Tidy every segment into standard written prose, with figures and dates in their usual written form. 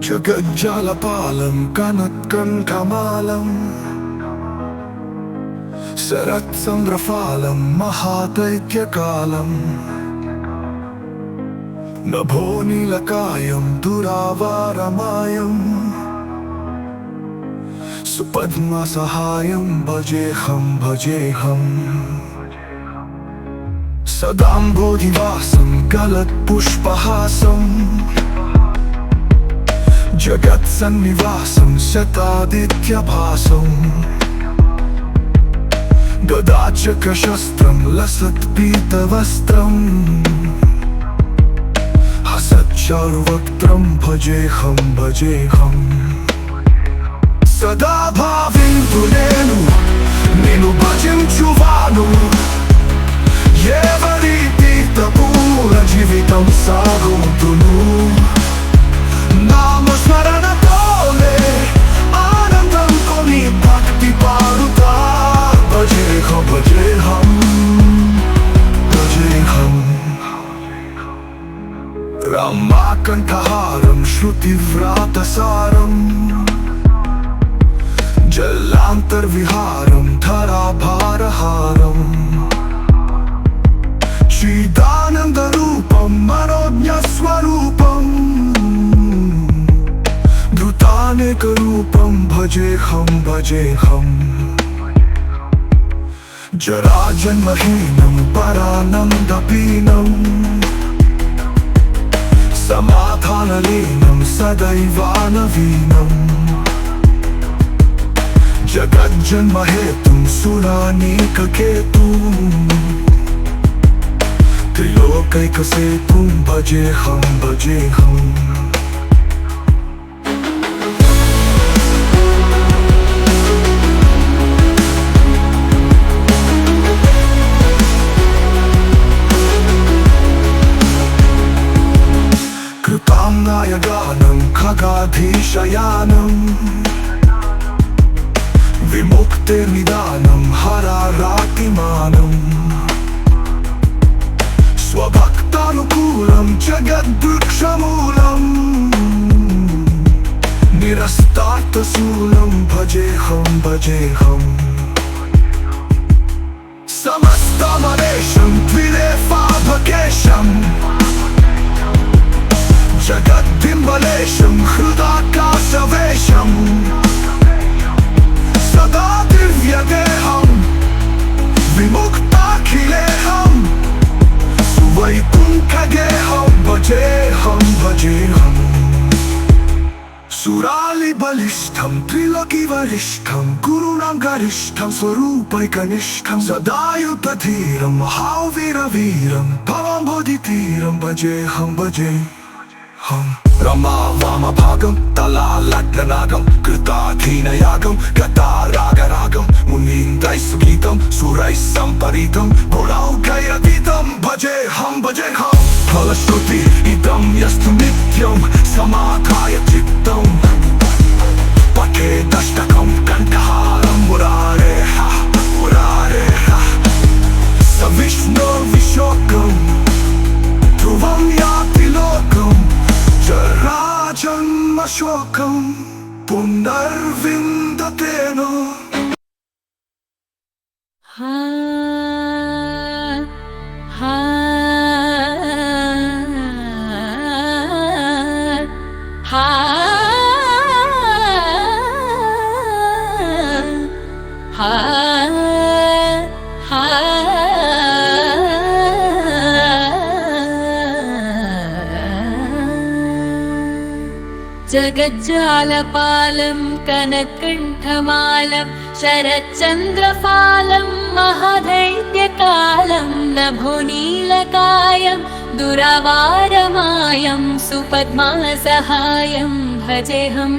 जगज्जालपालं कनत्कण्ठमालं शरत्चन्द्रफालं महादैत्यकालं नभोनीलकायं दुरावारमायं सुपद्मसहायं भजेऽहं सदाम्बोधिवासं गलत्पुष्पहासं जगत्सन्निवासं शतादित्यभासं गदाचक्रशस्त्रं लसत्पीतवस्त्रं हसच्चारुवक्त्रं भजेऽहं सदा भाविन्तुनेनु निनु भजिंचुवानु जीवितं सागुंतुनु नामस्मरणतोले आनन्दं कोनि भक्ति पारुता भजेऽहं रमाकण्ठहारं श्रुतिव्रातसारं जलान्तर्विहारं धराभारहारम् चिदानन्दरूपं मनोज्ञस्वरूपं धृतानेकरूपं भजेऽहं जराजन्महीनं परानन्दपीनं समाधानलीनं सदैवानवीनं जगज्जन्महेतुं सुरानीककेतुं त्रिलोकैकसेतुं भजेऽहं कृताम्नायगानं खगाधीशयानं विमुक्तिर्निदानं हरारातिमानं स्वभक्तानुकूलं जगद्वृक्षमूलं निरस्तार्थशूलं भजेऽहं समस्तमरेशं द्विरेफाभकेशं जगद्बिम्बलेशं हृदाकाशवेशं सदा दिव्यदेहं विमुक्ताखिलेऽहं वैकुण्ठगेऽहं भजेऽहं सुरालिबलिष्ठं त्रिलोकीवरिष्ठं गुरूणां गरिष्ठं स्वरूपैकनिष्ठं सदायुधधीरं महावीरवीरं भवाम्बोधितीरं भजेऽहं रमा वामभागं तलालग्ननागं कृताधीनयागं गतारागरागं मुनीन्द्रैस्सुगीतं सुरैः सम्परीतं गुणौघैरतीतं भजेऽहं फलश्रुति इदं यस्तु नित्यं समाधाय चित्तं पठेदष्टकं कण्ठहारं मुरारेः सविष्णुर्विशोकं ध्रुवं याति लोकं जराजन्मशोकं पुनर्विन्दते न जगज्जालपालं कनत्कण्ठमालं शरच्चन्द्रफालं महादैत्यकालं नभोनीलकायं दुरावारमायं सुपद्मसहायं भजेऽहं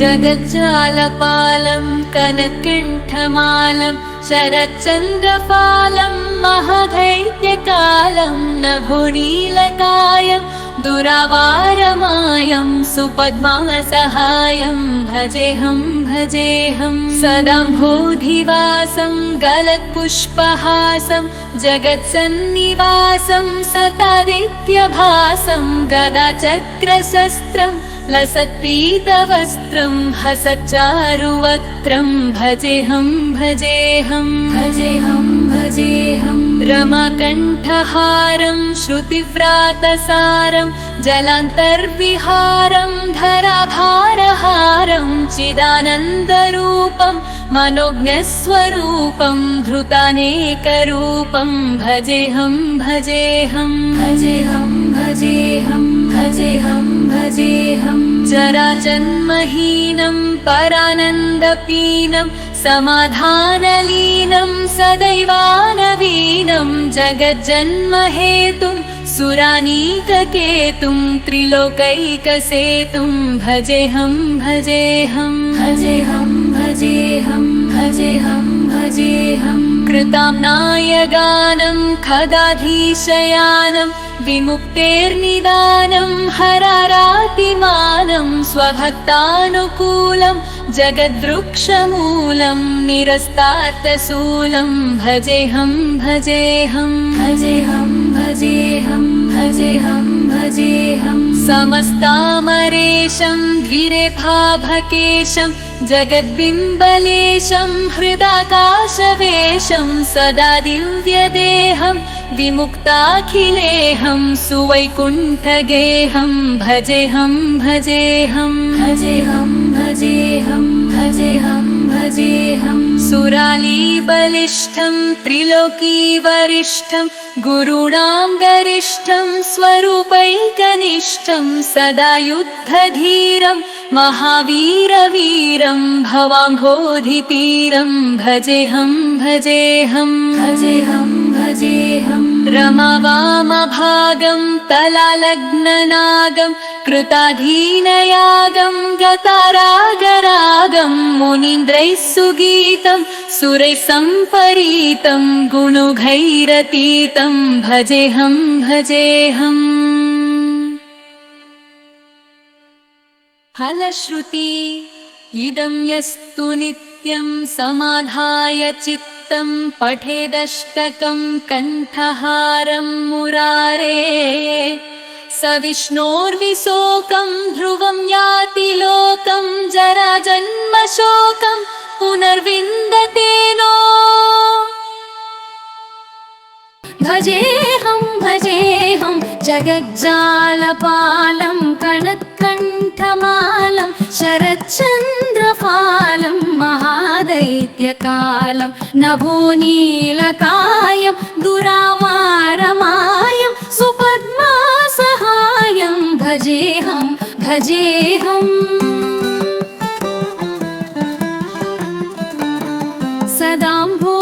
जगज्जालपालं कनत्कण्ठमालं शरच्चन्द्रफालं महादैत्यकालं नभोनीलकायं दुरावारमायं सुपद्मासहायं भजेऽहं सदाम्भोधिवासं गलत्पुष्पहासं जगत्सन्निवासं सतादित्यभासं गदाचक्रशस्त्रं लसत्पीतवस्त्रं हसच्चारुवक्त्रं भजेऽहं रमाकण्ठहारं श्रुतिव्रातसारं जलान्तर्विहारं धराभारहारं चिदानन्दरूपं मनोज्ञस्वरूपं धृतानेकरूपं भजेऽहं जराजन्महीनं परानन्दपीनं समाधानलीनं सदैवानवीनं जगज्जन्महेतुं सुरानीककेतुं त्रिलोकैकसेतुं भजेऽहं कृताम्नायगानं खदाधीशयानं विमुक्तेर्निदानं हरारातिमानं स्वभक्तानुकूलं जगद्वृक्षमूलं निरस्तार्थसूलं भजेऽहं समस्तामरेशं द्विरेफाभकेशं जगद्बिम्बलेशं हृदाकाशवेशं सदा दिव्यदेहं विमुक्ताखिलेहं सुवैकुण्ठगेहं भजेऽहं सुरालीबलिष्ठं त्रिलोकीवरिष्ठं गुरूणां गरिष्ठं स्वरूपैकनिष्ठं सदा युद्धधीरं महावीरवीरं भवाम्भोधितीरं भजेऽहं रमावामभागं तलालग्ननागं कृताधीनयागं गतारागरागं मुनीन्द्रैः सुगीतं सुरैः सम्परीतं गुणुघैरतीतं भजेऽहं फलश्रुति इदं यस्तु नित्यं समाधाय चित्तं पठेदष्टकं कण्ठहारं मुरारे स विष्णोर्विशोकं ध्रुवं याति लोकं जराजन्मशोकं पुनर्विन्दते नो भजेऽहं जगज्जालपालं कणत्कण्ठमालं शरच्चन्द्रफालं महादैत्यकालं नभोनीलकायं दुरावारमायं सुपद्मासहायं भजेऽहं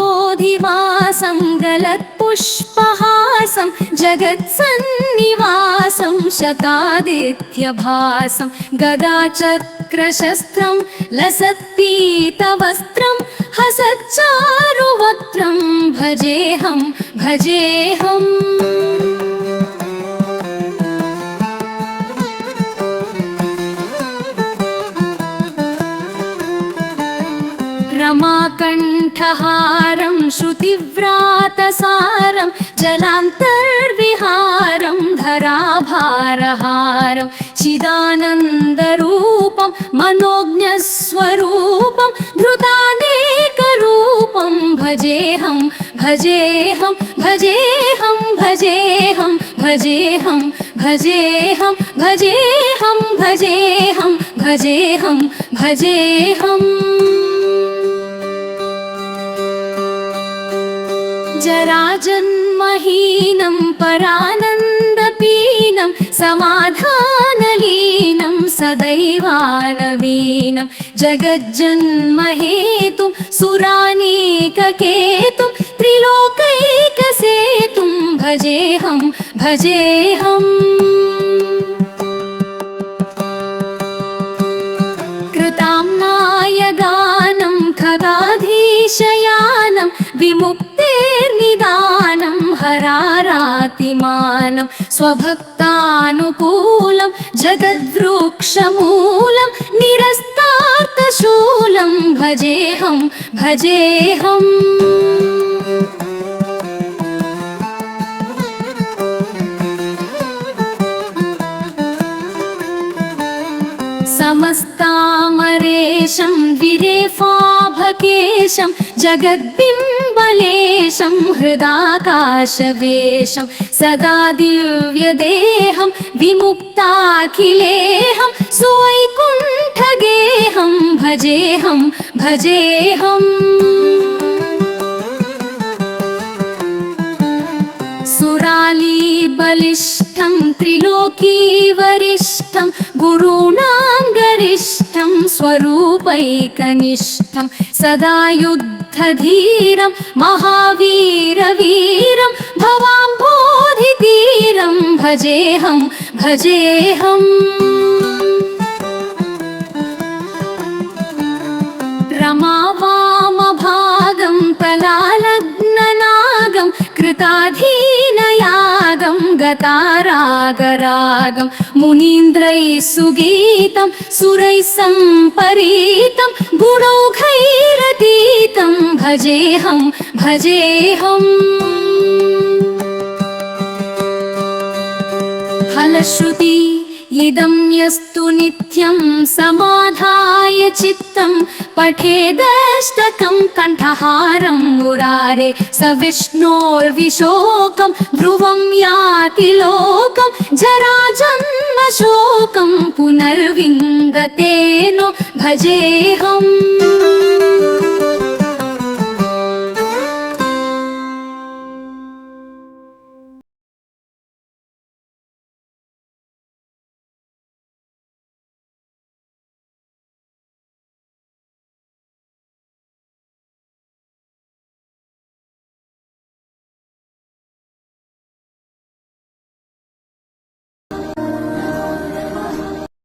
सदाम्भोधिवासं गलत्पुष्पहासं जगत्सन्निवासं शतादित्यभासं गदाचक्रशस्त्रं लसत्पीतवस्त्रं हसच्चारुवक्त्रं भजेऽहं रमाकण्ठहारं श्रुतिव्रातसारं जलान्तर्विहारं धराभारहारं चिदानन्दरूपं मनोज्ञस्वरूपं धृतानेकरूपं भजेऽहं जराजन्महीनं परानन्दपीनं समाधानलीनं सदैवानवीनं जगज्जन्महेतुं सुरानीककेतुं त्रिलोकैकसेतुं भजेऽहं कृताम्नायगानं खगाधीशयानं विमुक्तेर्निदानं वरारातिमानं स्वभक्तानुकूलं जगद्वृक्षमूलं निरस्तार्थशूलं भजेऽहं भजेऽहम् समस्तामरेशं द्विरेफाभकेशं जगद्बिम्बलेशं हृदाकाशवेशं सदा दिव्यदेहं विमुक्ताखिलेहं सुवैकुण्ठगेहं भजेऽहं भजेऽहम् सुरालीबलिष्ठं त्रिलोकीवरिष्ठं गुरूणां गरिष्ठं स्वरूपैकनिष्ठं सदा युद्धधीरं महावीरवीरं भवाम्भोधितीरं भजेऽहं भजेऽहम् रमावामभागं प्रलालग्ननागं कृताधीनयागं गतारागरागं मुनीन्द्रैः सुगीतं सुरैः सम्परीतं गुणौघैरतीतं भजेऽहं भजेऽहम् फलश्रुति इदं यस्तु नित्यं समाधाय चित्तं पठेदष्टकं कण्ठहारं मुरारे स विष्णोर्विशोकं ध्रुवं याति लोकं जराजन्मशोकं पुनर्विन्दते नो भजेऽहम्